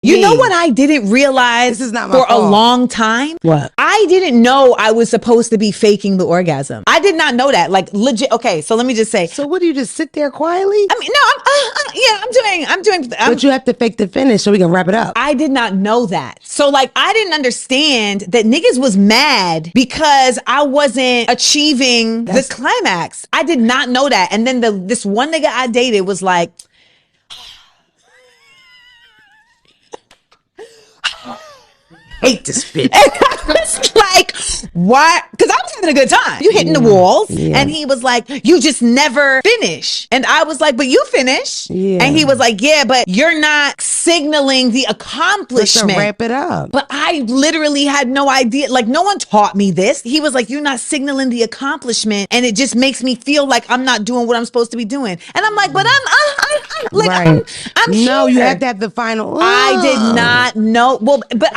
You know what I didn't realize This is not my for fault. a long time? What? I didn't know I was supposed to be faking the orgasm. I did not know that. Like legit. Okay, so let me just say. So what do you just sit there quietly? I mean, no, I'm doing. But you have to fake the finish so we can wrap it up. I did not know that. So like, I didn't understand that niggas was mad because I wasn't achieving the climax. I did not know that. And then this one nigga I dated was like, hate this bitch. and I was like, why? Because I was having a good time. You hitting the walls. And he was like, you just never finish. And I was like, but you finish. Yeah. And he was like, yeah, but you're not signaling the Let's accomplishment. wrap it up. But I literally had no idea. Like, no one taught me this. He was like, you're not signaling the accomplishment. And it just makes me feel like I'm not doing what I'm supposed to be doing. And I'm like, but I'm No, you here. have to have the final. I did not know. Well, but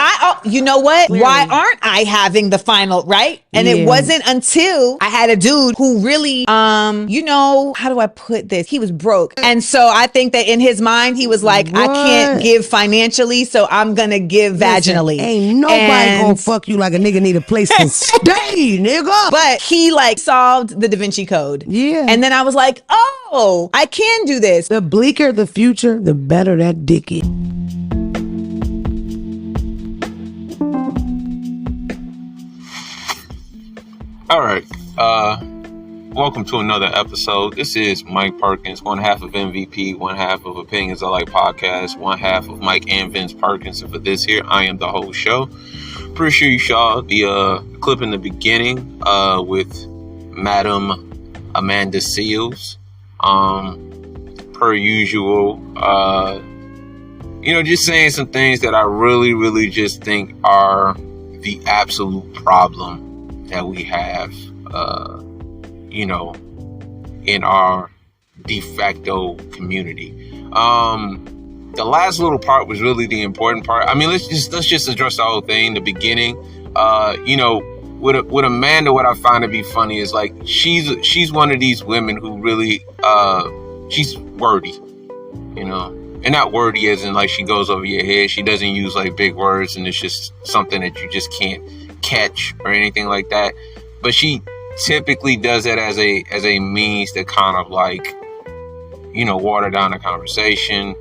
you know what? Clearly. Why aren't I having the final, right? And it wasn't until I had a dude who really, you know, how do I put this? He was broke. And so I think that in his mind, he was like, I can't give financially, so I'm going to give vaginally. Ain't nobody gonna fuck you like a nigga need a place to stay, nigga. But he like solved the Da Vinci Code. Yeah. And then I was like, oh, I can do this. The bleaker the future, the better that dick is. All right. Welcome to another episode. This is Mike Perkins, one half of MVP, one half of Opinions I Like Podcast, one half of Mike and Vince Perkins. And for this here, I am the whole show. Pretty sure you saw the clip in the beginning with Madam Amanda Seales. Per usual, just saying some things that I really just think are the absolute problem that we have, in our de facto community. The last little part was really the important part. I mean, let's just address the whole thing. The beginning, with Amanda, what I find to be funny is like she's one of these women who really she's wordy, and not wordy as in like she goes over your head. She doesn't use like big words, and it's just something that you just can't catch or anything like that. But she typically does it as a means to kind of like, water down the conversation.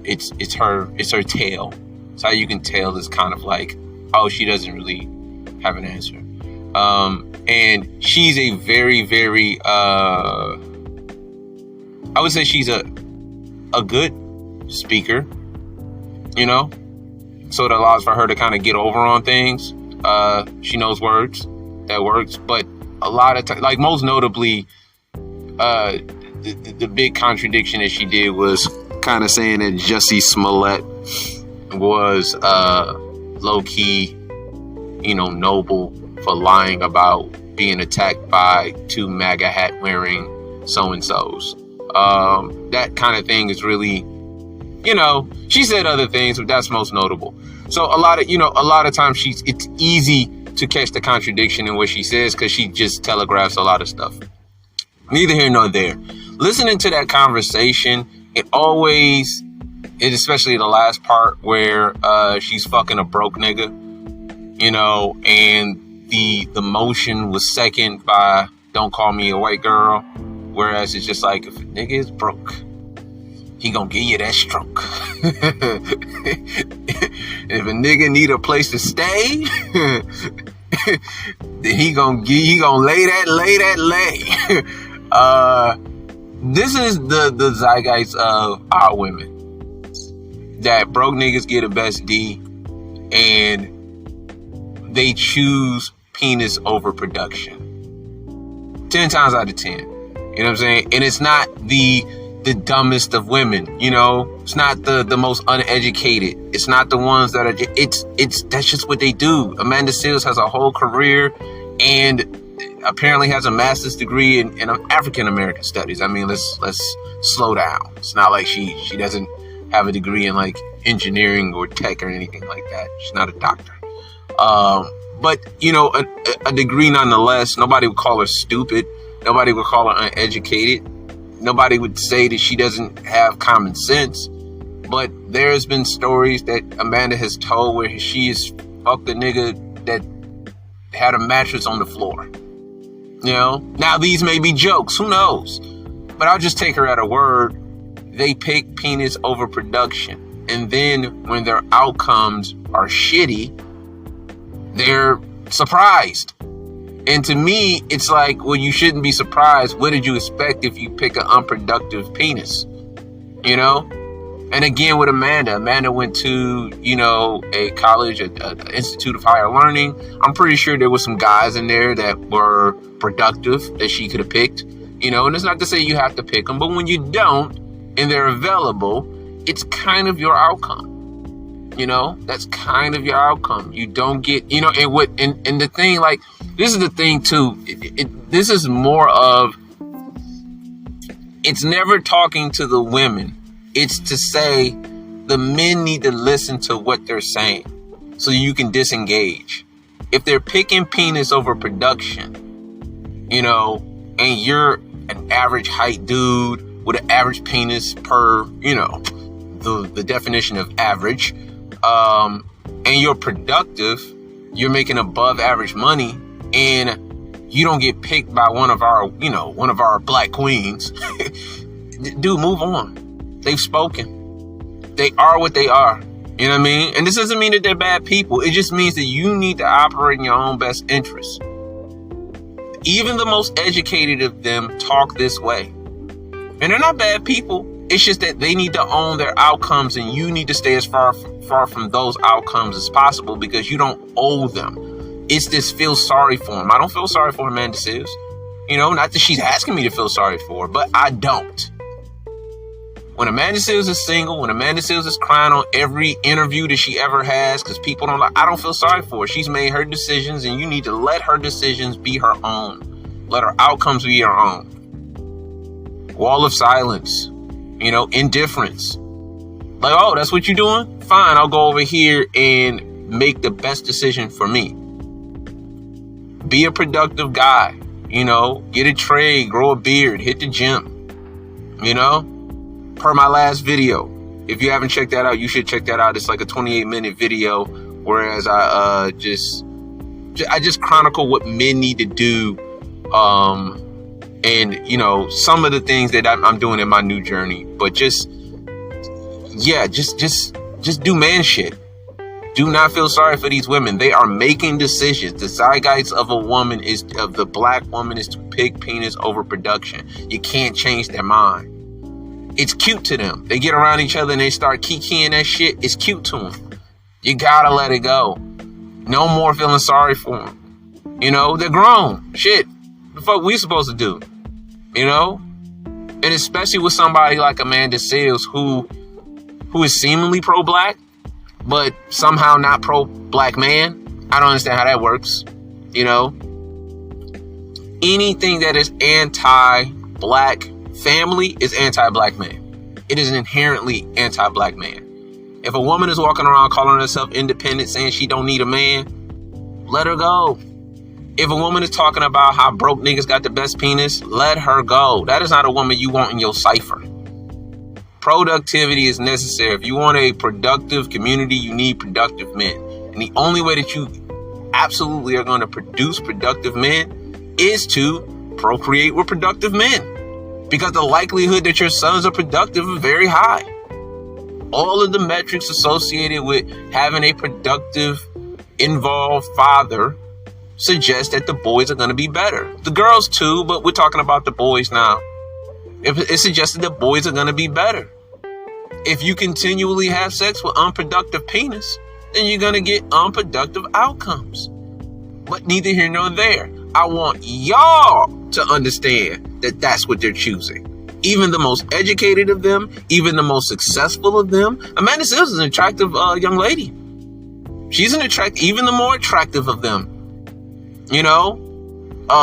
It's her tale. It's how you can tell is kind of like, oh, she doesn't really have an answer. And she's a very, very, I would say she's a good speaker, so it allows for her to kind of get over on things. She knows words that works, but a lot of times, like most notably, the big contradiction that she did was kind of saying that Jussie Smollett was low-key, noble for lying about being attacked by two MAGA hat wearing so-and-sos. That kind of thing is really, she said other things, but that's most notable. So a lot of times it's easy to catch the contradiction in what she says because she just telegraphs a lot of stuff. Neither here nor there. Listening to that conversation, it always, especially the last part where she's fucking a broke nigga, and the motion was second by "Don't call me a white girl," whereas it's just like, if a nigga is broke, he gonna give you that stroke. If a nigga need a place to stay, then he gonna lay that. This is the zeitgeist of our women. That broke niggas get the best D, and they choose penis over production. 10 times out of 10. You know what I'm saying? And it's not the dumbest of women, it's not the most uneducated. It's not the ones that are, that's just what they do. Amanda Seales has a whole career and apparently has a master's degree in African American studies. I mean, let's slow down. It's not like she doesn't have a degree in like engineering or tech or anything like that. She's not a doctor. But a degree nonetheless. Nobody would call her stupid. Nobody would call her uneducated. Nobody would say that she doesn't have common sense. But there's been stories that Amanda has told where she has fucked a nigga that had a mattress on the floor. You know? Now these may be jokes, who knows? But I'll just take her at her word. They pick penis over production. And then when their outcomes are shitty, they're surprised. And to me, it's like, well, you shouldn't be surprised. What did you expect if you pick an unproductive penis? You know? And again, with Amanda went to, you know, a college, an Institute of Higher Learning. I'm pretty sure there was some guys in there that were productive that she could have picked, you know, and it's not to say you have to pick them, but when you don't and they're available, it's kind of your outcome, you know, that's kind of your outcome. You don't get, you know, and the thing, like, this is the thing too, this is more of, it's never talking to the women. It's to say the men need to listen to what they're saying so you can disengage. If they're picking penis over production, you know, and you're an average height dude with an average penis per, you know, the definition of average, and you're productive, you're making above average money, and you don't get picked by one of our black queens, dude, move on. They've spoken. They are what they are. You know what I mean? And this doesn't mean that they're bad people. It just means that you need to operate in your own best interest. Even the most educated of them talk this way. And they're not bad people. It's just that they need to own their outcomes, and you need to stay as far from those outcomes as possible because you don't owe them. It's this feel sorry for them. I don't feel sorry for Amanda Seales. You know, not that she's asking me to feel sorry for her, but I don't. When Amanda Seales is single, when Amanda Seales is crying on every interview that she ever has because people don't like, I don't feel sorry for her. She's made her decisions, and you need to let her decisions be her own. Let her outcomes be her own. Wall of silence, you know, indifference. Like, oh, that's what you're doing? Fine, I'll go over here and make the best decision for me. Be a productive guy, you know, get a trade, grow a beard, hit the gym, you know? Per my last video, if you haven't checked that out, you should check that out. It's like a 28-minute video, whereas I just chronicle what men need to do, and you know, some of the things that I'm doing in my new journey. But just do man shit. Do not feel sorry for these women. They are making decisions. The zeitgeist of the black woman is to pick penis over production. You can't change their mind. It's cute to them. They get around each other and they start kikiing that shit. It's cute to them. You gotta let it go. No more feeling sorry for them. You know, they're grown. Shit. What the fuck we supposed to do? You know? And especially with somebody like Amanda Seales who is seemingly pro-black, but somehow not pro-black man. I don't understand how that works. You know? Anything that is anti-black family is anti-black man. It is inherently anti-black man. If a woman is walking around calling herself independent, saying she don't need a man, let her go. If a woman is talking about how broke niggas got the best penis, let her go. That is not a woman you want in your cipher. Productivity is necessary. If you want a productive community, you need productive men. And the only way that you absolutely are going to produce productive men is to procreate with productive men. Because the likelihood that your sons are productive is very high. All of the metrics associated with having a productive, involved father suggest that the boys are going to be better. The girls too, but we're talking about the boys now. It suggests that the boys are going to be better. If you continually have sex with unproductive penis, then you're going to get unproductive outcomes. But neither here nor there. I want y'all to understand that that's what they're choosing. Even the most educated of them, even the most successful of them. Amanda Seales is an attractive young lady. She's even the more attractive of them. You know,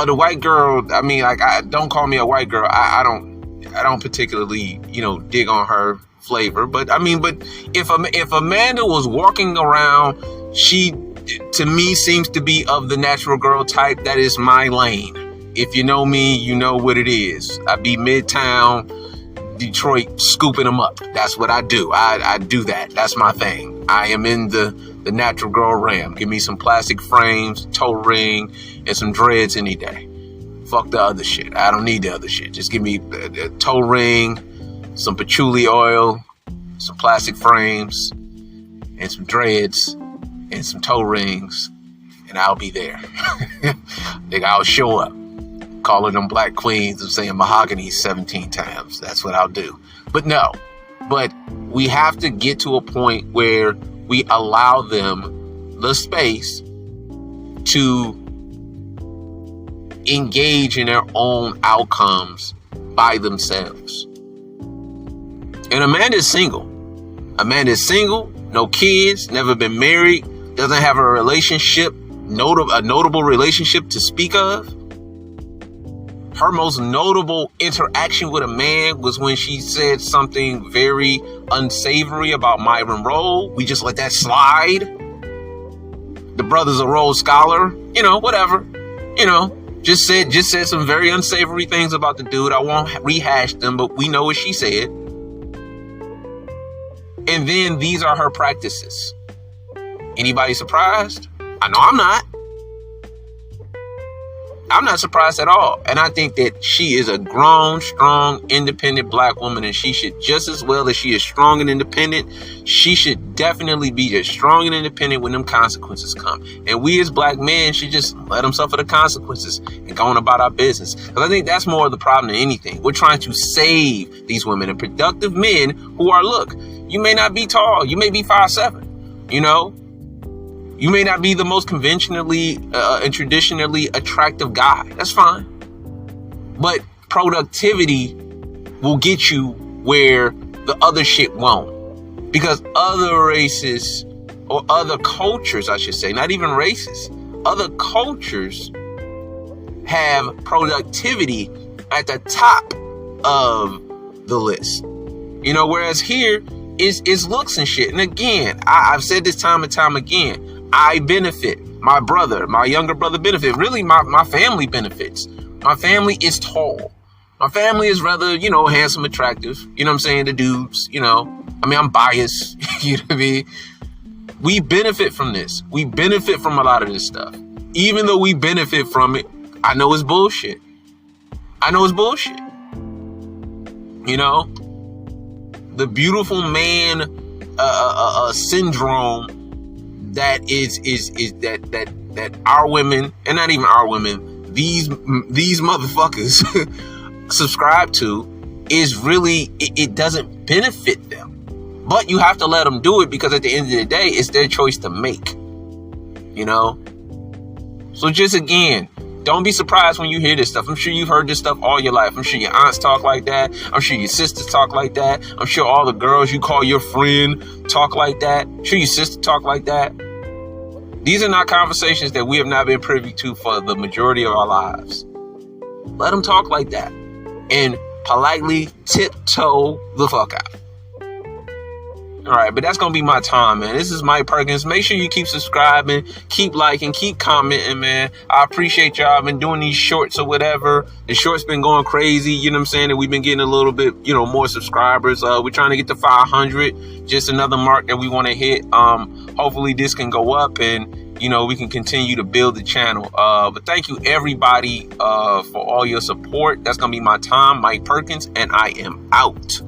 the white girl. I mean, like, don't call me a white girl. I don't particularly, you know, dig on her flavor. But I mean, but if Amanda was walking around, she, to me, seems to be of the natural girl type. That is my lane. If you know me, you know what it is. I be Midtown, Detroit scooping them up. That's what I do. I do that. That's my thing. I am in the natural girl realm. Give me some plastic frames, toe ring, and some dreads any day. Fuck the other shit. I don't need the other shit. Just give me a toe ring, some patchouli oil, some plastic frames, and some dreads, and some toe rings, and I'll be there. Nigga, I'll show up. Calling them black queens and saying mahogany 17 times. That's what I'll do. But no. But we have to get to a point where we allow them the space to engage in their own outcomes by themselves. And Amanda's single. Amanda's single, no kids, never been married, doesn't have a relationship, a notable relationship to speak of. Her most notable interaction with a man was when she said something very unsavory about Myron Rolle. We just let that slide. The brother's a Rhodes Scholar, whatever, just said some very unsavory things about the dude. I won't rehash them, but we know what she said. And then these are her practices. Anybody surprised? I know I'm not. I'm not surprised at all. And I think that she is a grown, strong, independent black woman, and she should, just as well as she is strong and independent, she should definitely be as strong and independent when them consequences come. And we as black men should just let them suffer the consequences and go on about our business. Because I think that's more of the problem than anything. We're trying to save these women and productive men who are, look, you may not be tall, you may be 5'7", You may not be the most conventionally and traditionally attractive guy. That's fine. But productivity will get you where the other shit won't. Because other races, or other cultures, I should say, not even races, other cultures have productivity at the top of the list. Whereas here is looks and shit. And again, I've said this time and time again. I benefit. My younger brother benefit. Really, my family benefits. My family is tall. My family is rather, handsome, attractive. You know what I'm saying? The dudes, I'm biased. You know what I mean? We benefit from this. We benefit from a lot of this stuff. Even though we benefit from it, I know it's bullshit. The beautiful man syndrome that that our women, and not even our women, these motherfuckers subscribe to, is really, it doesn't benefit them. But you have to let them do it, because at the end of the day, it's their choice to make. So just again, don't be surprised when you hear this stuff. I'm sure you've heard this stuff all your life. I'm sure your aunts talk like that. I'm sure your sisters talk like that. I'm sure all the girls you call your friend talk like that. I'm sure your sister talk like that. These are not conversations that we have not been privy to for the majority of our lives. Let them talk like that and politely tiptoe the fuck out. All right, but that's going to be my time, man. This is Mike Perkins. Make sure you keep subscribing, keep liking, keep commenting, man. I appreciate y'all. I've been doing these shorts or whatever. The shorts been going crazy, you know what I'm saying? And we've been getting a little bit, more subscribers. We're trying to get to 500, just another mark that we want to hit. Hopefully this can go up and, we can continue to build the channel. But thank you, everybody, for all your support. That's going to be my time, Mike Perkins, and I am out.